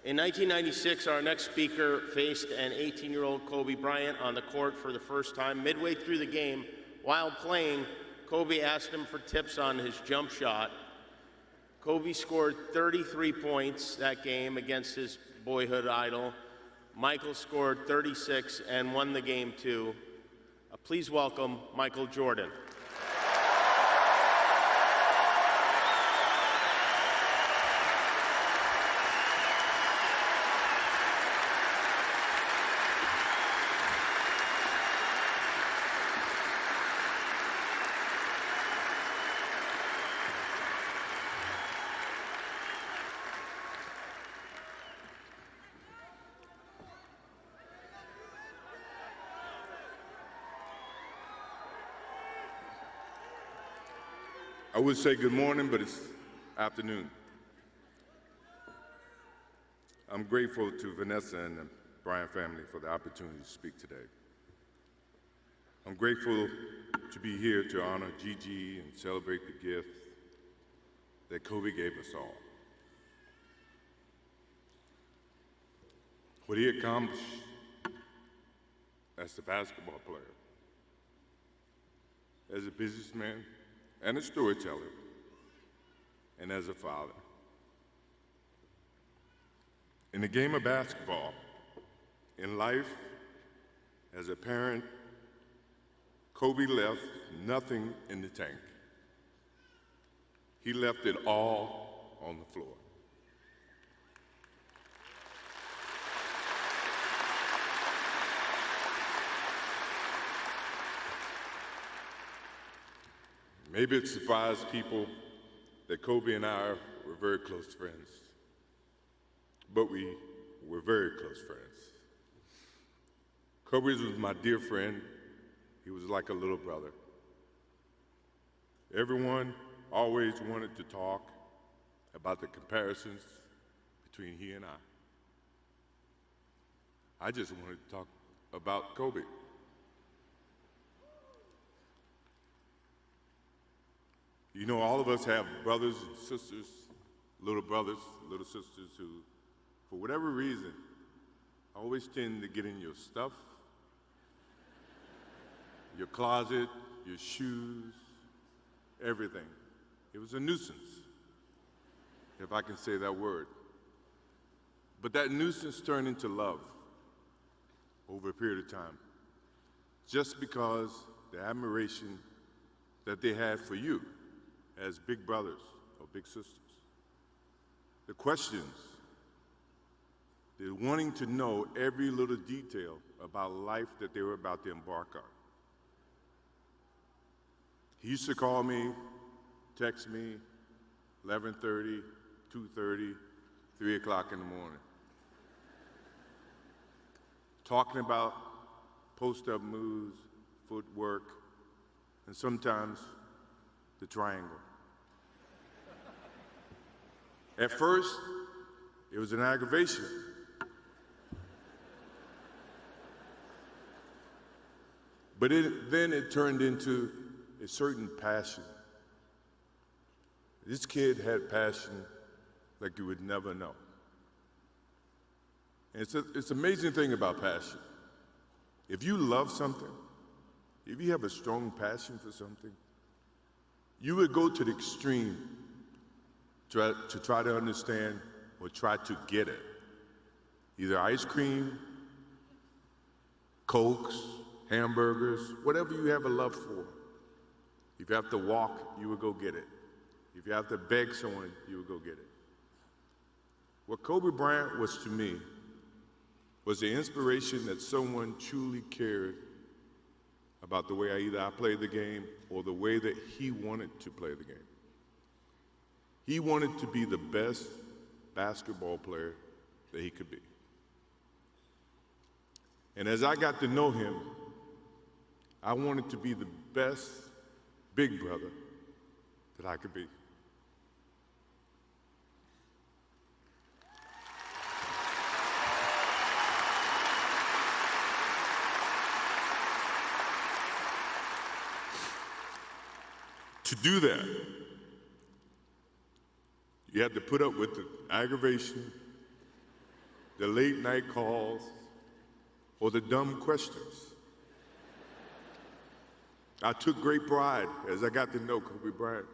In 1996, our next speaker faced an 18-year-old Kobe Bryant on the court for the first time. Midway through the game, while playing, Kobe asked him for tips on his jump shot. Kobe scored 33 points that game against his boyhood idol. Michael scored 36 and won the game too. Please welcome Michael Jordan. I would say good morning, but it's afternoon. I'm grateful to Vanessa and the Bryant family for the opportunity to speak today. I'm grateful to be here to honor Gigi and celebrate the gift that Kobe gave us all. What he accomplished as a basketball player, as a businessman, and a storyteller, and as a father. In the game of basketball, in life, as a parent, Kobe left nothing in the tank. He left it all on the floor. Maybe it surprised people that Kobe and I were very close friends, but we were very close friends. Kobe was my dear friend. He was like a little brother. Everyone always wanted to talk about the comparisons between he and I just wanted to talk about Kobe. You know, all of us have brothers and sisters, little sisters who, for whatever reason, always tend to get in your stuff, your closet, your shoes, everything. It was a nuisance, if I can say that word. But that nuisance turned into love over a period of time, just because the admiration that they had for you as big brothers or big sisters. The questions, the wanting to know every little detail about life that they were about to embark on. He used to call me, text me, 11:30, 2:30, 3 o'clock in the morning, talking about post-up moves, footwork, and sometimes the triangle. At first, it was an aggravation. But then it turned into a certain passion. This kid had passion like you would never know. And it's an amazing thing about passion. If you love something, if you have a strong passion for something, you would go to the extreme to try to understand or try to get it. Either ice cream, Cokes, hamburgers, whatever you have a love for. If you have to walk, you would go get it. If you have to beg someone, you would go get it. What Kobe Bryant was to me was the inspiration that someone truly cared about the way I played the game or the way that he wanted to play the game. He wanted to be the best basketball player that he could be. And as I got to know him, I wanted to be the best big brother that I could be. To do that, you had to put up with the aggravation, the late night calls, or the dumb questions. I took great pride as I got to know Kobe Bryant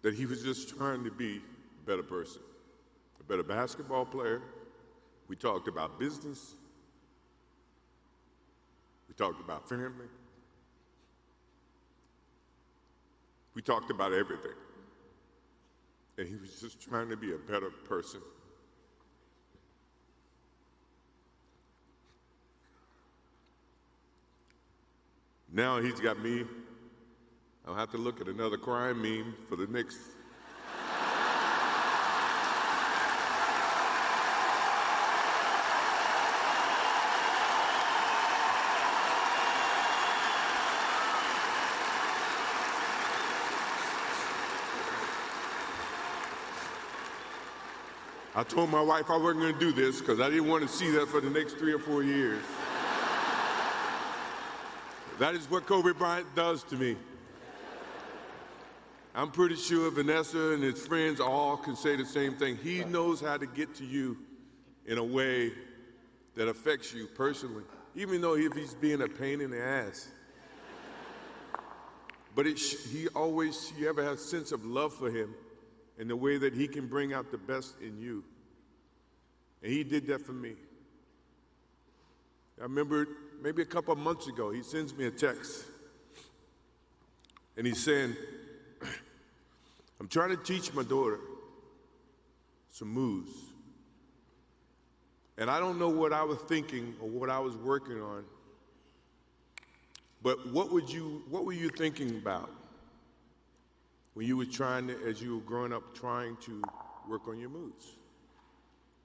that he was just trying to be a better person, a better basketball player. We talked about business. We talked about family. We talked about everything. And he was just trying to be a better person. Now he's got me. I'll have to look at another crime meme for the next. I told my wife I wasn't going to do this because I didn't want to see that for the next 3 or 4 years. That is what Kobe Bryant does to me. I'm pretty sure Vanessa and his friends all can say the same thing. He knows how to get to you in a way that affects you personally, even though if he's being a pain in the ass. But you ever have a sense of love for him in the way that he can bring out the best in you. And he did that for me. I remember maybe a couple of months ago, he sends me a text. And he's saying, I'm trying to teach my daughter some moves. And I don't know what I was thinking or what I was working on. But what were you thinking about when you were as you were growing up, trying to work on your moves?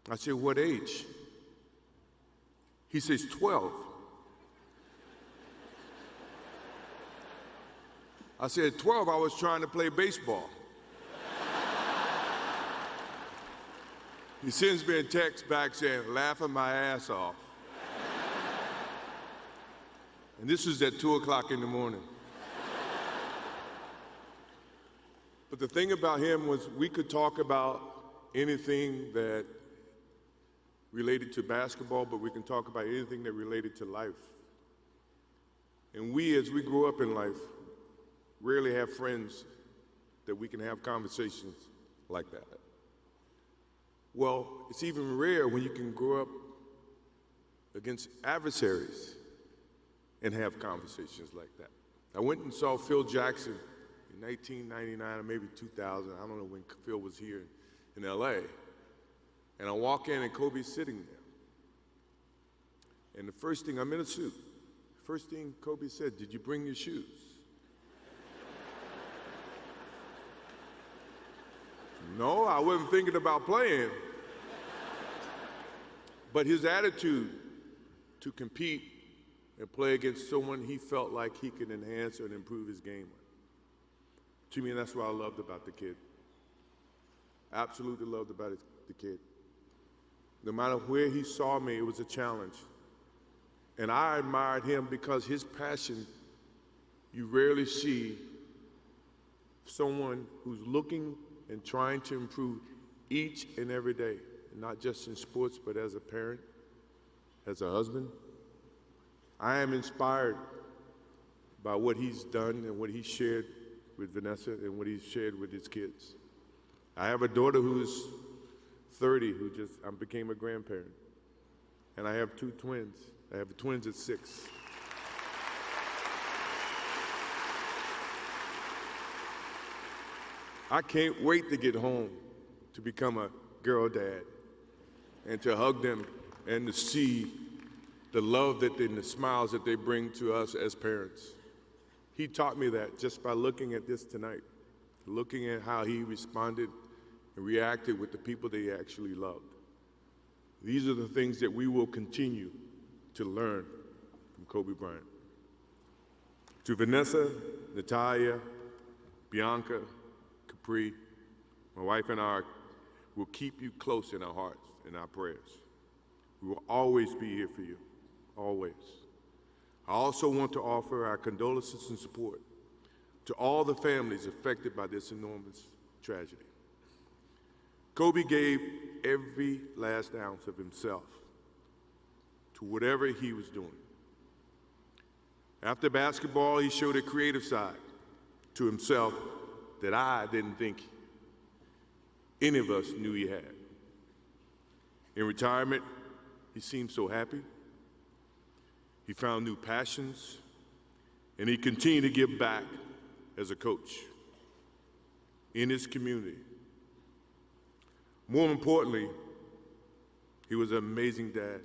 I said, what age? He says, 12. I said, 12, I was trying to play baseball. He sends me a text back saying, laughing my ass off. And this was at 2 o'clock in the morning. But the thing about him was we could talk about anything that related to basketball, but we can talk about anything that related to life. And we, as we grow up in life, rarely have friends that we can have conversations like that. Well, it's even rare when you can grow up against adversaries and have conversations like that. I went and saw Phil Jackson in 1999 or maybe 2000. I don't know when Phil was here in LA. And I walk in and Kobe's sitting there. And the first thing, I'm in a suit. First thing Kobe said, did you bring your shoes? No, I wasn't thinking about playing. But his attitude to compete and play against someone he felt like he could enhance and improve his game with. To me, that's what I loved about the kid. Absolutely loved about the kid. No matter where he saw me, it was a challenge. And I admired him because his passion, you rarely see someone who's looking and trying to improve each and every day, not just in sports, but as a parent, as a husband. I am inspired by what he's done and what he shared with Vanessa and what he's shared with his kids. I have a daughter who's 30 who I became a grandparent. And I have 2 twins. I have twins at 6. I can't wait to get home to become a girl dad and to hug them and to see the love and the smiles that they bring to us as parents. He taught me that just by looking at this tonight, looking at how he responded and reacted with the people that he actually loved. These are the things that we will continue to learn from Kobe Bryant. To Vanessa, Natalia, Bianca, Capri, my wife and I will keep you close in our hearts and our prayers. We will always be here for you, always. I also want to offer our condolences and support to all the families affected by this enormous tragedy. Kobe gave every last ounce of himself to whatever he was doing. After basketball, he showed a creative side to himself that I didn't think any of us knew he had. In retirement, he seemed so happy. He found new passions, and he continued to give back as a coach in his community. More importantly, he was an amazing dad,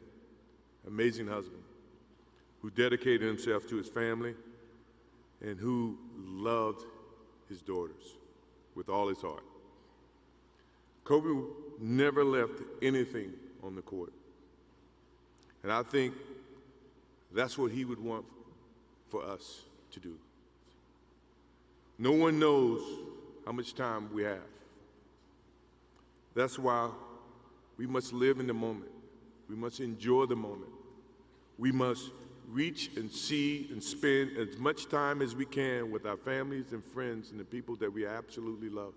amazing husband, who dedicated himself to his family and who loved his daughters with all his heart. Kobe never left anything on the court. And I think that's what he would want for us to do. No one knows how much time we have. That's why we must live in the moment. We must enjoy the moment. We must reach and see and spend as much time as we can with our families and friends and the people that we absolutely love.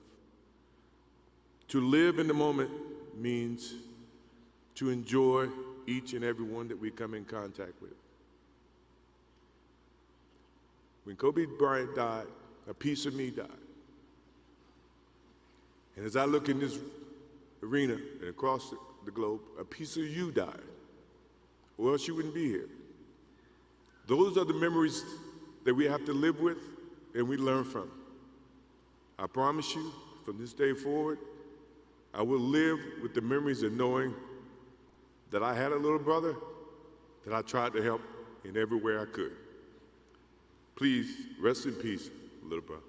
To live in the moment means to enjoy each and every one that we come in contact with. When Kobe Bryant died, a piece of me died. And as I look in this arena and across the globe, a piece of you died, or else you wouldn't be here. Those are the memories that we have to live with and we learn from. I promise you, from this day forward, I will live with the memories of knowing that I had a little brother that I tried to help in every way I could. Please, rest in peace, little brother.